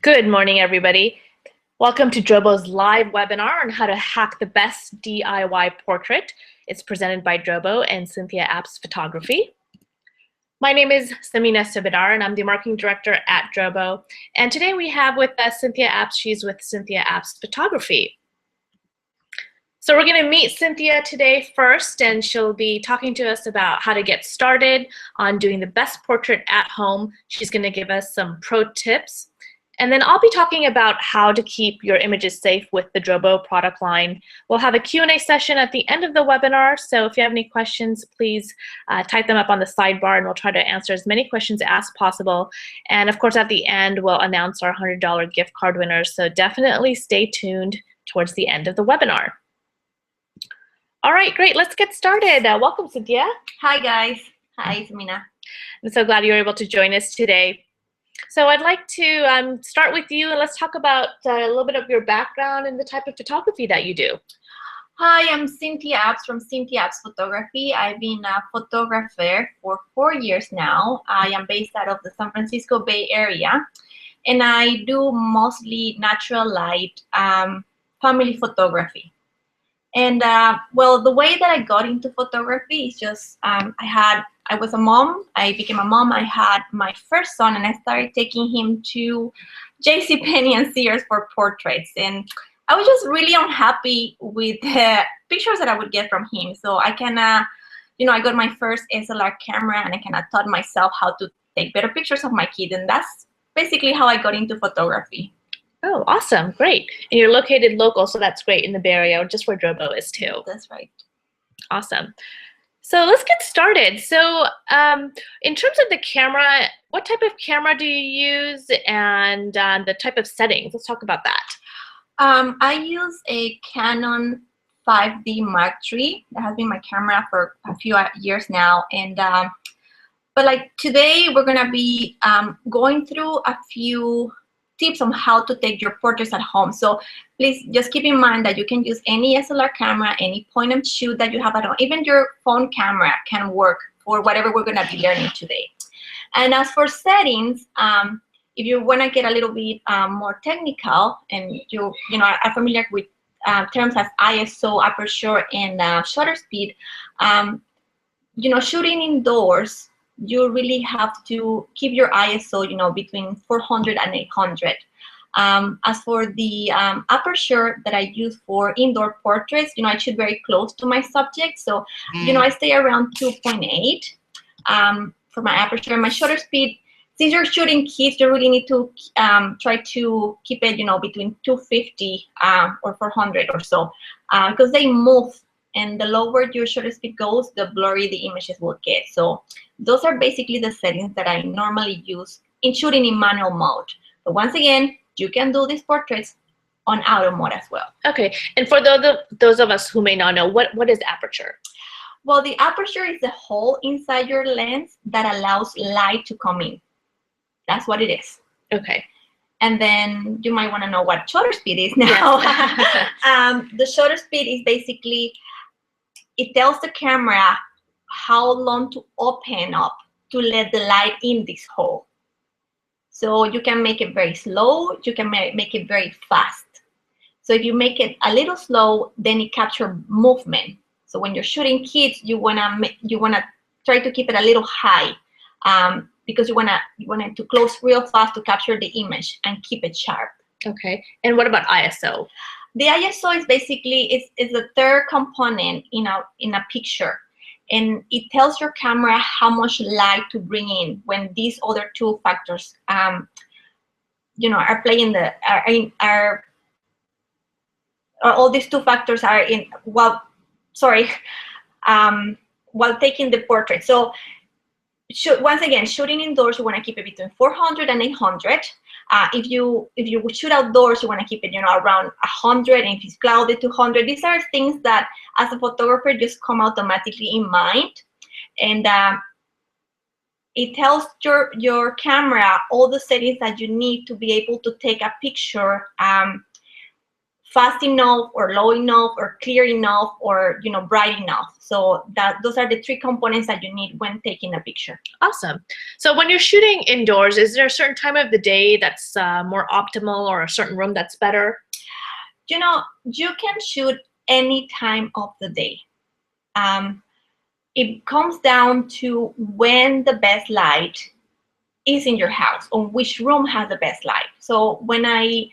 Good morning, everybody. Welcome to Drobo's live webinar on how to hack the best DIY portrait. It's presented by Drobo and Cynthia Apps Photography. My name is Samina Subedar, and I'm the marketing director at Drobo. And today we have with us Cynthia Apps. She's with Cynthia Apps Photography. So we're going to meet Cynthia today first, and she'll be talking to us about how to get started on doing the best portrait at home. She's going to give us some pro tips. And then I'll be talking about how to keep your images safe with the Drobo product line. We'll have a Q&A session at the end of the webinar, so if you have any questions, please type them up on the sidebar, and we'll try to answer as many questions as possible. And of course, at the end, we'll announce our $100 gift card winners, so definitely stay tuned towards the end of the webinar. All right, great, let's get started. Welcome, Cynthia. Hi, guys. Hi, Samina. I'm so glad you were able to join us today. So I'd like to start with you, and let's talk about a little bit of your background and the type of photography that you do. Hi, I'm Cynthia Apps from Cynthia Apps Photography. I've been a photographer for 4 years now. I am based out of the San Francisco Bay Area, and I do mostly natural light family photography. And well, the way that I got into photography is just I was a mom. I became a mom. I had my first son, and I started taking him to JCPenney and Sears for portraits. And I was just really unhappy with the pictures that I would get from him. So I I got my first SLR camera, and I kind of taught myself how to take better pictures of my kid. And that's basically how I got into photography. Oh, awesome. Great. And you're located local, so that's great, in the Bay Area, just where Drobo is too. That's right. Awesome. So let's get started. So in terms of the camera, what type of camera do you use, and the type of settings? Let's talk about that. I use a Canon 5D Mark III. That has been my camera for a few years now. And but like today, we're gonna be going through a few tips on how to take your portraits at home. So please just keep in mind that you can use any SLR camera, any point and shoot that you have at home. Even your phone camera can work for whatever we're going to be learning today. And as for settings, if you want to get a little bit more technical, and you are familiar with terms as ISO, aperture, and shutter speed, shooting indoors, you really have to keep your ISO, between 400 and 800. As for the aperture that I use for indoor portraits, I shoot very close to my subject. So, I stay around 2.8 for my aperture. My shutter speed, since you're shooting kids, you really need to try to keep it, between 250 or 400 or so, because they move. And the lower your shutter speed goes, the blurry the images will get. So those are basically the settings that I normally use in shooting in manual mode. But once again, you can do these portraits on auto mode as well. Okay, and for those of us who may not know, what is aperture? Well, the aperture is the hole inside your lens that allows light to come in. That's what it is. Okay. And then you might want to know what shutter speed is now. Yes. The shutter speed is basically, it tells the camera how long to open up to let the light in this hole. So you can make it very slow, you can make it very fast. So if you make it a little slow, then it captures movement. So when you're shooting kids, you wanna try to keep it a little high, because you want it to close real fast to capture the image and keep it sharp. Okay. And what about ISO? The ISO is basically it's the third component in a picture, and it tells your camera how much light to bring in when these other two factors are playing all these two factors are in while taking the portrait. So once again, shooting indoors, you want to keep it between 400 and 800. If you shoot outdoors, you want to keep it around 100, and if it's cloudy, 200. These are things that as a photographer just come automatically in mind, and it tells your camera all the settings that you need to be able to take a picture fast enough or low enough or clear enough or bright enough. So those are the three components that you need when taking a picture. Awesome. So when you're shooting indoors, is there a certain time of the day that's more optimal, or a certain room that's better? You can shoot any time of the day. It comes down to when the best light is in your house, or which room has the best light. So when I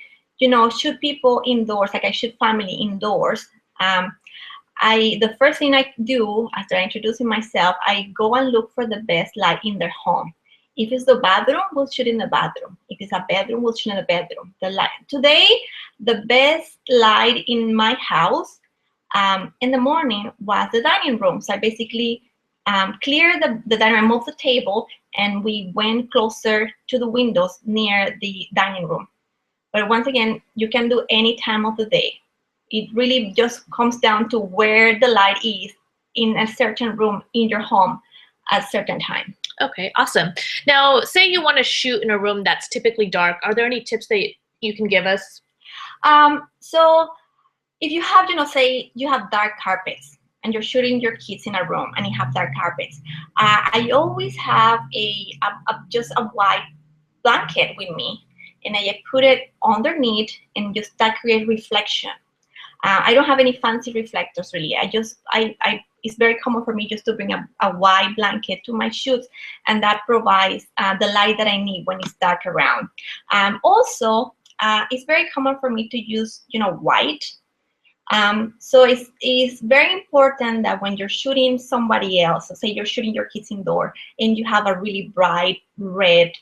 shoot people indoors, like I shoot family indoors, the first thing I do after introducing myself, I go and look for the best light in their home. If it's the bathroom, we'll shoot in the bathroom. If it's a bedroom, we'll shoot in the bedroom. Today, the best light in my house in the morning was the dining room. So I basically cleared the dining room, moved the table, and we went closer to the windows near the dining room. But once again, you can do any time of the day. It really just comes down to where the light is in a certain room in your home at a certain time. Okay, awesome. Now, say you want to shoot in a room that's typically dark. Are there any tips that you can give us? So if you have, say you have dark carpets and you're shooting your kids in a room and you have dark carpets, I always have just a white blanket with me, and I put it underneath and just that create reflection. I don't have any fancy reflectors really. It's very common for me just to bring a white blanket to my shoots, and that provides the light that I need when it's dark around. Also, it's very common for me to use, white. So it's very important that when you're shooting somebody else, so say you're shooting your kids indoor and you have a really bright red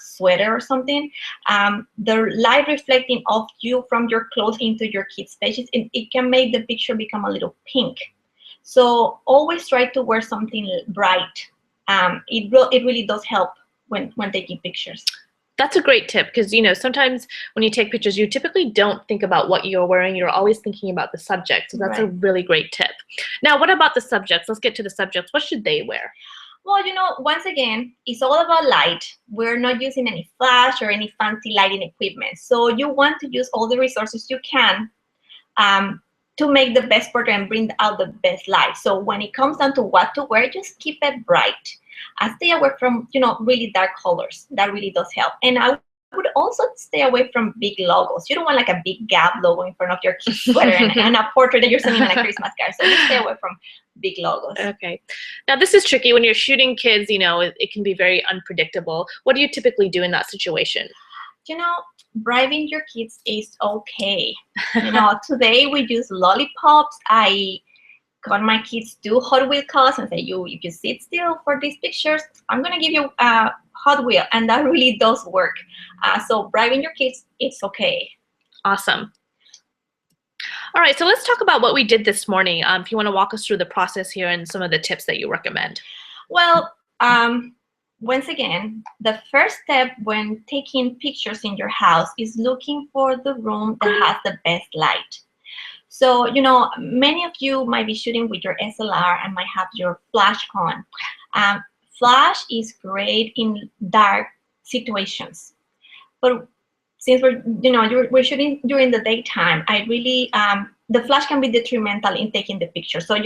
sweater or something, the light reflecting off you from your clothes into your kids' faces, it can make the picture become a little pink. So always try to wear something bright. It really does help when taking pictures. That's a great tip, because sometimes when you take pictures, you typically don't think about what you're wearing. You're always thinking about the subject. So that's Right. a really great tip. Now, what about the subjects? Let's get to the subjects. What should they wear? Well, once again, it's all about light. We're not using any flash or any fancy lighting equipment. So you want to use all the resources you can to make the best portrait and bring out the best light. So when it comes down to what to wear, just keep it bright. Stay away from, really dark colors. That really does help. And I would also stay away from big logos. You don't want like a big Gap logo in front of your kid's sweater and a portrait that you're sending on a Christmas card. So just stay away from big logos. Okay. Now, this is tricky. When you're shooting kids, it can be very unpredictable. What do you typically do in that situation? Bribing your kids is okay. Today we use lollipops. I got my kids do Hot Wheel calls and say, if you sit still for these pictures, I'm gonna give you a Hot Wheel, and that really does work. So bribing your kids, it's okay. Awesome. All right, so let's talk about what we did this morning. If you want to walk us through the process here and some of the tips that you recommend. Well, once again, the first step when taking pictures in your house is looking for the room that has the best light. So, many of you might be shooting with your SLR and might have your flash on. Flash is great in dark situations, but since we're shooting during the daytime, I really the flash can be detrimental in taking the picture. So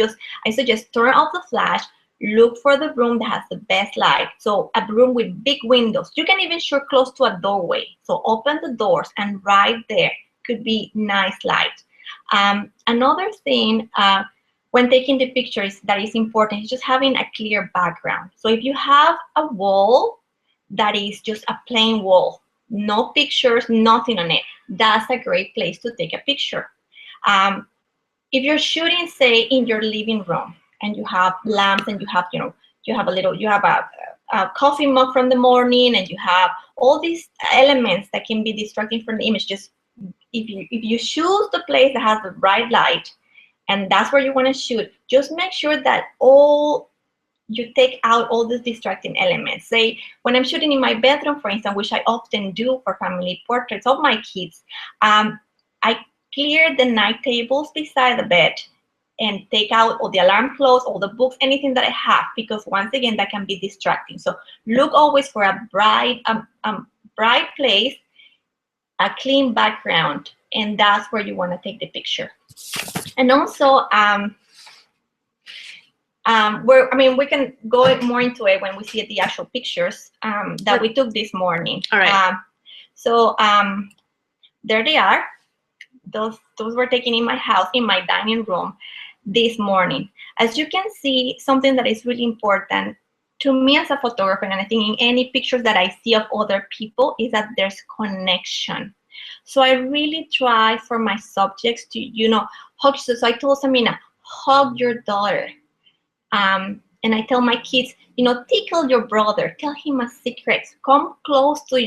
I suggest turn off the flash. Look for the room that has the best light. So a room with big windows. You can even shoot close to a doorway. So open the doors, and right there could be nice light. Another thing when taking the pictures that is important is just having a clear background. So if you have a wall that is just a plain wall, no pictures, nothing on it, that's a great place to take a picture. If you're shooting, say, in your living room, and you have lamps, and you have a coffee mug from the morning, and you have all these elements that can be distracting from the image. Just if you choose the place that has the bright light, and that's where you want to shoot, just make sure that you take out all these distracting elements. Say, when I'm shooting in my bedroom, for instance, which I often do for family portraits of my kids, I clear the night tables beside the bed and take out all the alarm clocks, all the books, anything that I have, because once again, that can be distracting. So look always for a bright place, a clean background, and that's where you want to take the picture. And also, we can go more into it when we see the actual pictures that we took this morning. All right. There they are. Those were taken in my house, in my dining room this morning. As you can see, something that is really important to me as a photographer, and I think in any pictures that I see of other people, is that there's connection. So I really try for my subjects to, hug. So I told Samina, hug your daughter. And I tell my kids, tickle your brother, tell him a secret, come close to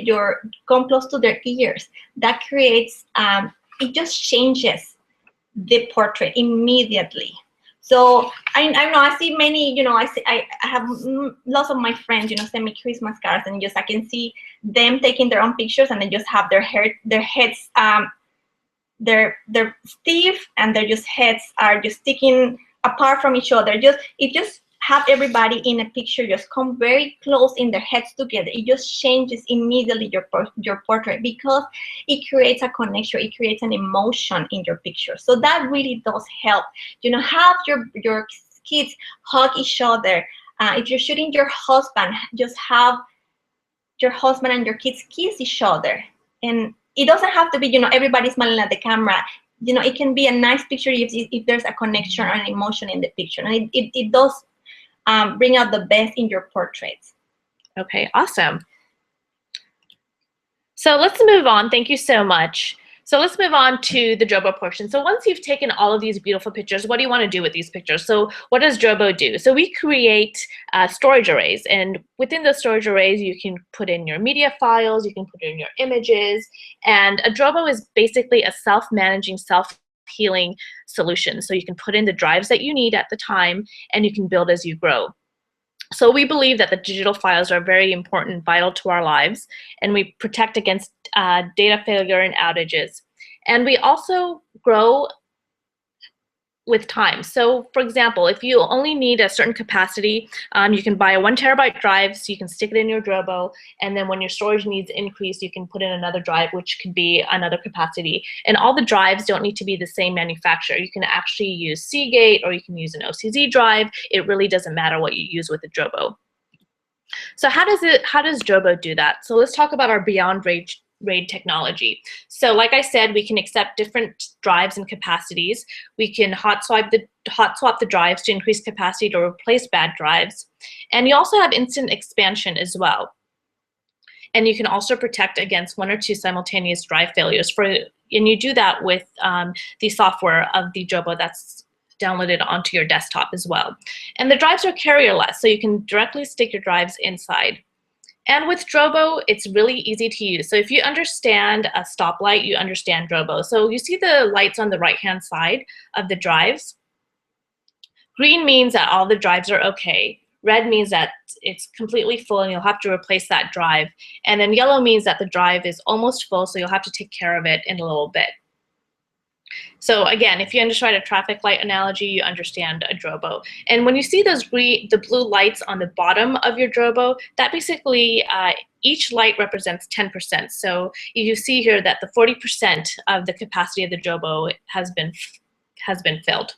their ears. That creates, it just changes the portrait immediately. So I know I see many, I have lots of my friends, send me Christmas cards, and I can see them taking their own pictures, and they just have their heads, they're stiff, and their heads are just sticking apart from each other. Just have everybody in a picture just come very close in their heads together. It just changes immediately your portrait, because it creates a connection, it creates an emotion in your picture. So that really does help. Have your kids hug each other. If you're shooting your husband, just have your husband and your kids kiss each other. And it doesn't have to be, everybody smiling at the camera. It can be a nice picture if there's a connection or an emotion in the picture. And it does bring out the best in your portraits. Okay, awesome. So let's move on. Thank you so much. So let's move on to the Drobo portion. So once you've taken all of these beautiful pictures, what do you want to do with these pictures? So what does Drobo do? So we create storage arrays, and within the storage arrays, you can put in your media files, you can put in your images, and a Drobo is basically a self-managing, self-healing solution. So you can put in the drives that you need at the time, and you can build as you grow. So we believe that the digital files are very important, vital to our lives, and we protect against data failure and outages. And we also grow with time. So for example, if you only need a certain capacity, you can buy a 1 terabyte drive, so you can stick it in your Drobo, and then when your storage needs increase, you can put in another drive, which could be another capacity. And all the drives don't need to be the same manufacturer. You can actually use Seagate, or you can use an OCZ drive. It really doesn't matter what you use with a Drobo. So how does Drobo do that? So let's talk about our Beyond RAID technology. So like I said, we can accept different drives and capacities. We can hot swap the drives to increase capacity to replace bad drives. And you also have instant expansion as well. And you can also protect against 1 or 2 simultaneous drive failures. And you do that with the software of the Drobo that's downloaded onto your desktop as well. And the drives are carrier-less, so you can directly stick your drives inside. And with Drobo, it's really easy to use. So if you understand a stoplight, you understand Drobo. So you see the lights on the right-hand side of the drives. Green means that all the drives are okay. Red means that it's completely full and you'll have to replace that drive. And then yellow means that the drive is almost full, so you'll have to take care of it in a little bit. So again, if you understand a traffic light analogy, you understand a Drobo. And when you see those the blue lights on the bottom of your Drobo, that basically each light represents 10%. So you see here that the 40% of the capacity of the Drobo has been filled.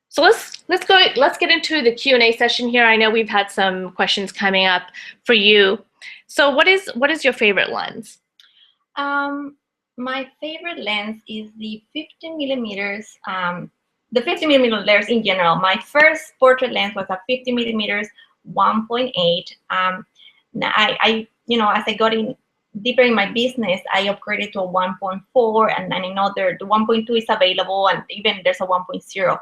So let's get into the Q&A session here. I know we've had some questions coming up for you. So what is your favorite lens? My favorite lens is the 50 millimeters. The 50 millimeter lens in general. My first portrait lens was a 50 millimeters 1.8. Now I as I got in deeper in my business, I upgraded to a 1.4, and then the 1.2 is available, and even there's a 1.0.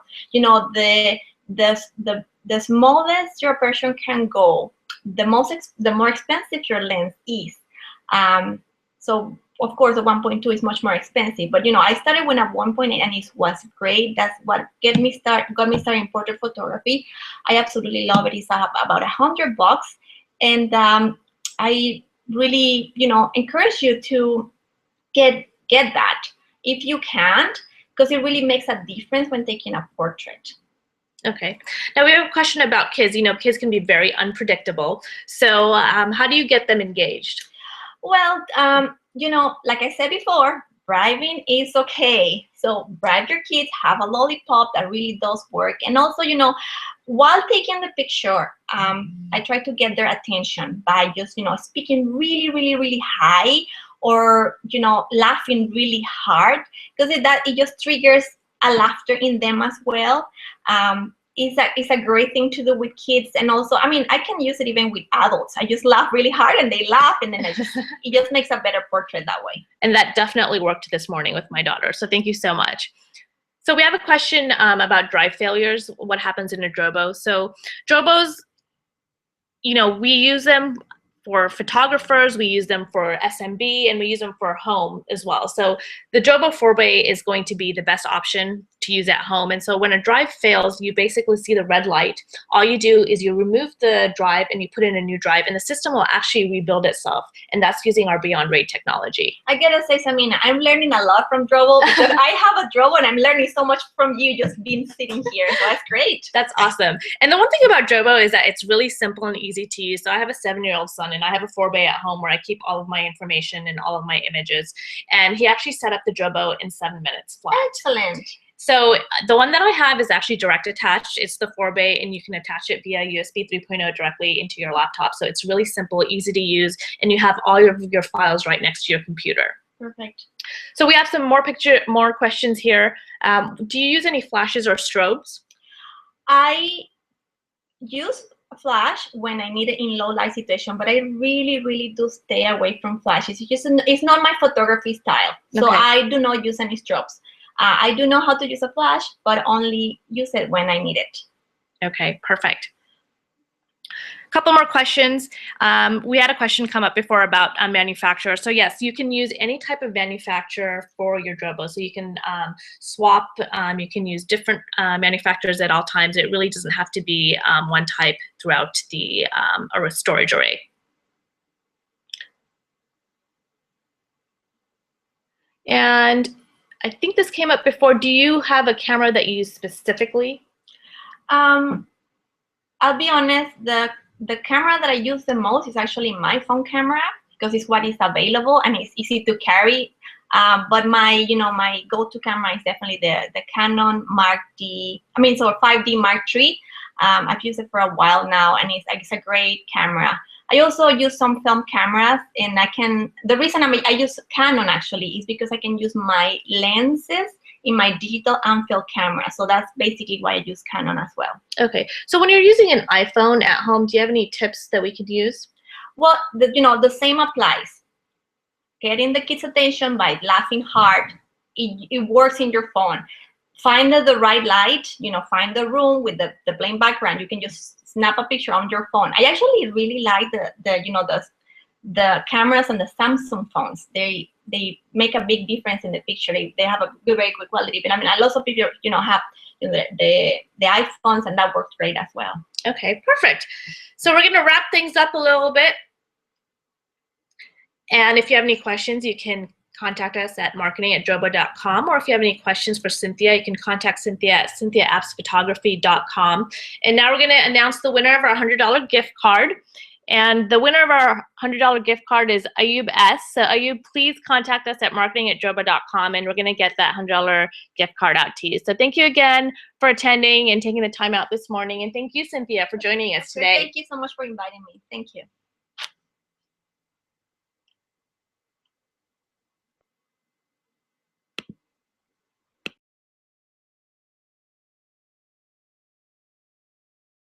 The smallest your person can go, the more expensive your lens is. So of course the 1.2 is much more expensive, but I started with a 1.8 and it was great. That's what got me started in portrait photography. I absolutely love it. It's about $100, and I really encourage you to get that if you can't, because it really makes a difference when taking a portrait. Okay. Now we have a question about kids. Kids can be very unpredictable. So how do you get them engaged? Well, you know, like I said before, bribing is okay. So bribe your kids, have a lollipop, that really does work. And also, you know, while taking the picture, I try to get their attention by just, you know, speaking really, really, really high, or, you know, laughing really hard, because it just triggers a laughter in them as well. It's a great thing to do with kids. And also, I mean, I can use it even with adults. I just laugh really hard and they laugh, and then it just makes a better portrait that way. And that definitely worked this morning with my daughter. So thank you so much. So we have a question about drive failures, what happens in a Drobo. So Drobos, you know, we use them for photographers, we use them for SMB, and we use them for home as well. So the Drobo 4-bay is going to be the best option to use at home. And so when a drive fails, you basically see the red light. All you do is you remove the drive and you put in a new drive, and the system will actually rebuild itself. And that's using our Beyond Rate technology. I gotta say, Samina, I'm learning a lot from Drobo, because I have a Drobo and I'm learning so much from you just being sitting here. So that's great. That's awesome. And the one thing about Drobo is that it's really simple and easy to use. So I have a 7-year-old son, and I have a 4-bay at home where I keep all of my information and all of my images. And he actually set up the Drobo in 7 minutes flat. Excellent. So the one that I have is actually direct attached. It's the 4-bay, and you can attach it via USB 3.0 directly into your laptop. So it's really simple, easy to use, and you have all of your files right next to your computer. Perfect. So we have some more questions here. Do you use any flashes or strobes? I use flash when I need it in low light situation, but I really, really do stay away from flashes. It's not my photography style. So Okay. I do not use any strobes. I do know how to use a flash, but only use it when I need it. Okay, perfect. Couple more questions. We had a question come up before about a manufacturer. So yes, you can use any type of manufacturer for your Drobo. So you can swap, you can use different manufacturers at all times. It really doesn't have to be one type throughout the storage array. And I think this came up before. Do you have a camera that you use specifically? I'll be honest, the camera that I use the most is actually my phone camera, because it's what is available and it's easy to carry. But my go-to camera is definitely the Canon 5D Mark III. I've used it for a while now, and it's a great camera. I also use some film cameras, and the reason I use Canon actually is because I can use my lenses in my digital and film camera. So that's basically why I use Canon as well. Okay, so when you're using an iPhone at home, do you have any tips that we could use? Well, the same applies. Getting the kids' attention by laughing hard, it works in your phone. Find the right light, find the room with the plain background. You can just snap a picture on your phone. I actually really like the cameras on the Samsung phones. They make a big difference in the picture. They have a very good quality. But I mean, lots of people have the iPhones, and that works great as well. Okay, perfect. So we're going to wrap things up a little bit. And if you have any questions, you can contact us at marketing@drobo.com, or if you have any questions for Cynthia, you can contact Cynthia at cynthiaappsphotography.com. And now we're going to announce the winner of our $100 gift card. And the winner of our $100 gift card is Ayub S. So Ayub, please contact us at marketing@drobo.com, and we're going to get that $100 gift card out to you. So thank you again for attending and taking the time out this morning. And thank you, Cynthia, for joining us today. Thank you so much for inviting me. Thank you.